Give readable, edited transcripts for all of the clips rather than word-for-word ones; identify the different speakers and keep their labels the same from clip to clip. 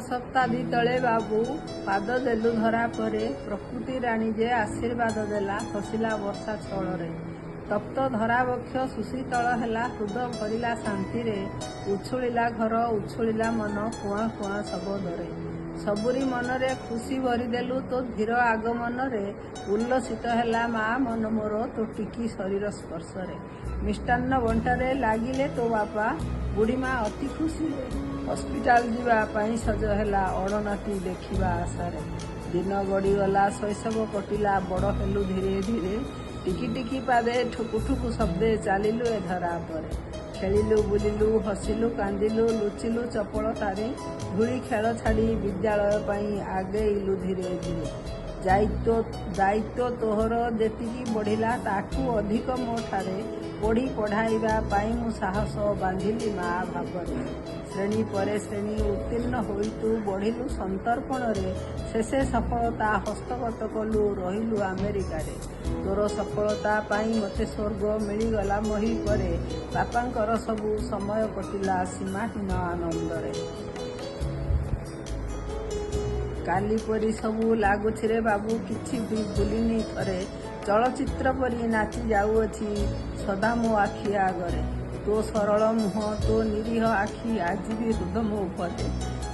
Speaker 1: ଶତାବ୍ଦୀ ତଳେ ବାବୁ ପାଦ ଦେଲୁ ଧରା ପରେ ପ୍ରକୃତି ରାଣୀ ଯେ ଆଶୀର୍ବାଦ ଦେଲା ହସିଲା ବର୍ଷା ଛଳରେ। ତପ୍ତ ଧରାବକ୍ଷ ସୁଶୀତଳ ହେଲା, ହୃଦ ଭରିଲା ଶାନ୍ତିରେ। ଉଛୁଳିଲା ଘର, ଉଛୁଳିଲା ମନ କୁଆଁ କୁଆଁ ଶବଦରେ। ସବୁରି ମନରେ ଖୁସି ଭରିଦେଲୁ ତୋ ଧୀର ଆଗମନରେ। ଉଲ୍ଲସିତ ହେଲା ମା ମନ ମୋର ତୋ ଟିକି ଶରୀର ସ୍ପର୍ଶରେ। ମିଷ୍ଟାନ୍ନ ବଣ୍ଟାରେ ଲାଗିଲେ ତୋ ବାପା, ବୁଢ଼ୀମା ଅତି ଖୁସିରେ। ହସ୍ପିଟାଲ ଯିବା ପାଇଁ ସଜ ହେଲା ଅଡ଼ନାତି ଦେଖିବା ଆଶାରେ। ଦିନ ଗଡ଼ିଗଲା, ଶୈଶବ କଟିଲା, ବଡ଼ ହେଲୁ ଧୀରେ ଧୀରେ। ଟିକି ଟିକି ପାଦେ ଠୁକୁ ଠୁକୁ ଶବ୍ଦେ ଚାଲିଲୁ ଏ ଧରା ପରେ। ଖେଳିଲୁ ବୁଲିଲୁ, ହସିଲୁ କାନ୍ଦିଲୁ, ଲୁଚିଲୁ ଚପଳତାରେ। ଧୂଳି ଖେଳ ଛାଡ଼ି ବିଦ୍ୟାଳୟ ପାଇଁ ଆଗେଇଲୁ ଧୀରେ ଧୀରେ। ଦାୟିତ୍ୱ ତୋହର ଯେତିକି ବଢ଼ିଲା ତାଠୁ ଅଧିକ ମୋ ଠାରେ। ପଢ଼ି ପଢ଼ାଇବା ପାଇଁ ମୁଁ ସାହସ ବାନ୍ଧିଲି ମା ଭାବରେ। ଶ୍ରେଣୀ ପରେ ଶ୍ରେଣୀ ଉତ୍ତୀର୍ଣ୍ଣ ହୋଇ ତୁ ବଢ଼ିଲୁ ସନ୍ତର୍ପଣରେ। ଶେଷେ ସଫଳତା ହସ୍ତଗତ କଲୁ, ରହିଲୁ ଆମେରିକାରେ। ତୋର ସଫଳତା ପାଇଁ ମୋତେ ସ୍ୱର୍ଗ ମିଳିଗଲା ମହି ପରେ। ବାପାଙ୍କର ସବୁ ସମୟ କଟିଲା ସୀମାହୀନ ଆନନ୍ଦରେ। କାଲି ପରି ସବୁ ଲାଗୁଛିରେ ବାବୁ, କିଛି ବି ଭୁଲିନି ଥରେ। ଚଳଚ୍ଚିତ୍ର ପରି ନାଚି ଯାଉଅଛି ସଦା ମୋ ଆଖି ଆଗରେ। ତୋ ସରଳ ମୁହଁ, ତୋ ନିରୀହ ଆଖି ଆଜି ବି ହୃଦୟ ଉପରେ।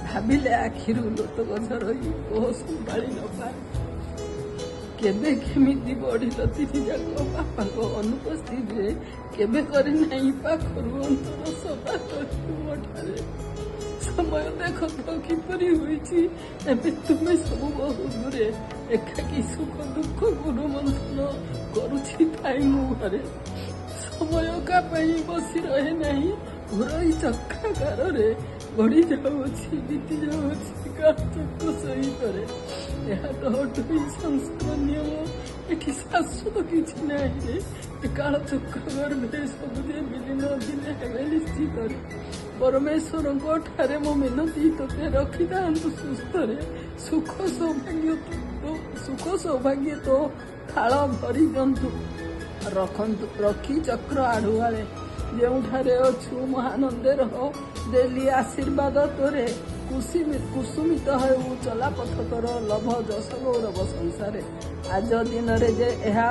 Speaker 1: ଭାବିଲେ ଆଖିରୁ ଲୋତକ ଝରଇ କୋହ ସମ୍ଭାଳି ନ ପାରେ। କେବେ କେମିତି ବଢ଼ିଲ ତିନି ଯାକ ବାପାଙ୍କ ଅନୁପସ୍ଥିତିରେ। କେବେ କରିନାହିଁ ପାଖରୁ ଅନ୍ତର ସଭା କରିବୁ ମୋ ଠାରେ। ସମୟ ଦେଖ ତ କିପରି ହୋଇଛି, ଏବେ ତୁମେ ସବୁ ବହୁ ଦୂରେ। ଏକାକୀ ସୁଖ ଦୁଃଖକୁ ରୋମନ୍ଥନ କରୁଛି ଥାଇ ମୁଁ ଘରେ। ସମୟ କା ପାଇଁ ବସି ରହେ ନାହିଁ, ଘରୋଇ ଚକ୍ରାକାରରେ ଗଡ଼ି ଯାଉଅଛି, ବିତି ଯାଉଅଛି କାଳଚକ୍ର ସହିତରେ। ଏହା ତ ଅଟୋଇ ସଂସାର ନିୟମ, ଏଠି ଶାଶ୍ୱତ କିଛି ନାହିଁ ରେ। ଏ କାଳଚକ୍ର ଗର୍ଭରେ ସବୁ ଯେ ବିଲୀନ ଦିନେ ହେବେ ନିଶ୍ଚିତରେ। ପରମେଶ୍ୱରଙ୍କ ଠାରେ ମୋ ମିନତି ତୋତେ ରଖିଥାନ୍ତୁ ସୁସ୍ଥରେ। ସୁଖ ସୌଭାଗ୍ୟ ତୋ ଥାଳ ଭରି ଦିଅନ୍ତୁ ରଖି ଚକ୍ର ଆଢୁଆଳେ। ଯେଉଁଠାରେ ଅଛୁ ମହାନନ୍ଦେ ରହ, ଦେଲି ଆଶୀର୍ବାଦ ତୋରେ। କୁସୁମିତ ହେଉ ଚଲାପଥ ତୋର, ଲଭ ଯଶ ଗୌରବ ସଂସାରେ। ଆଜ ଦିନରେ ଯେ ଏହା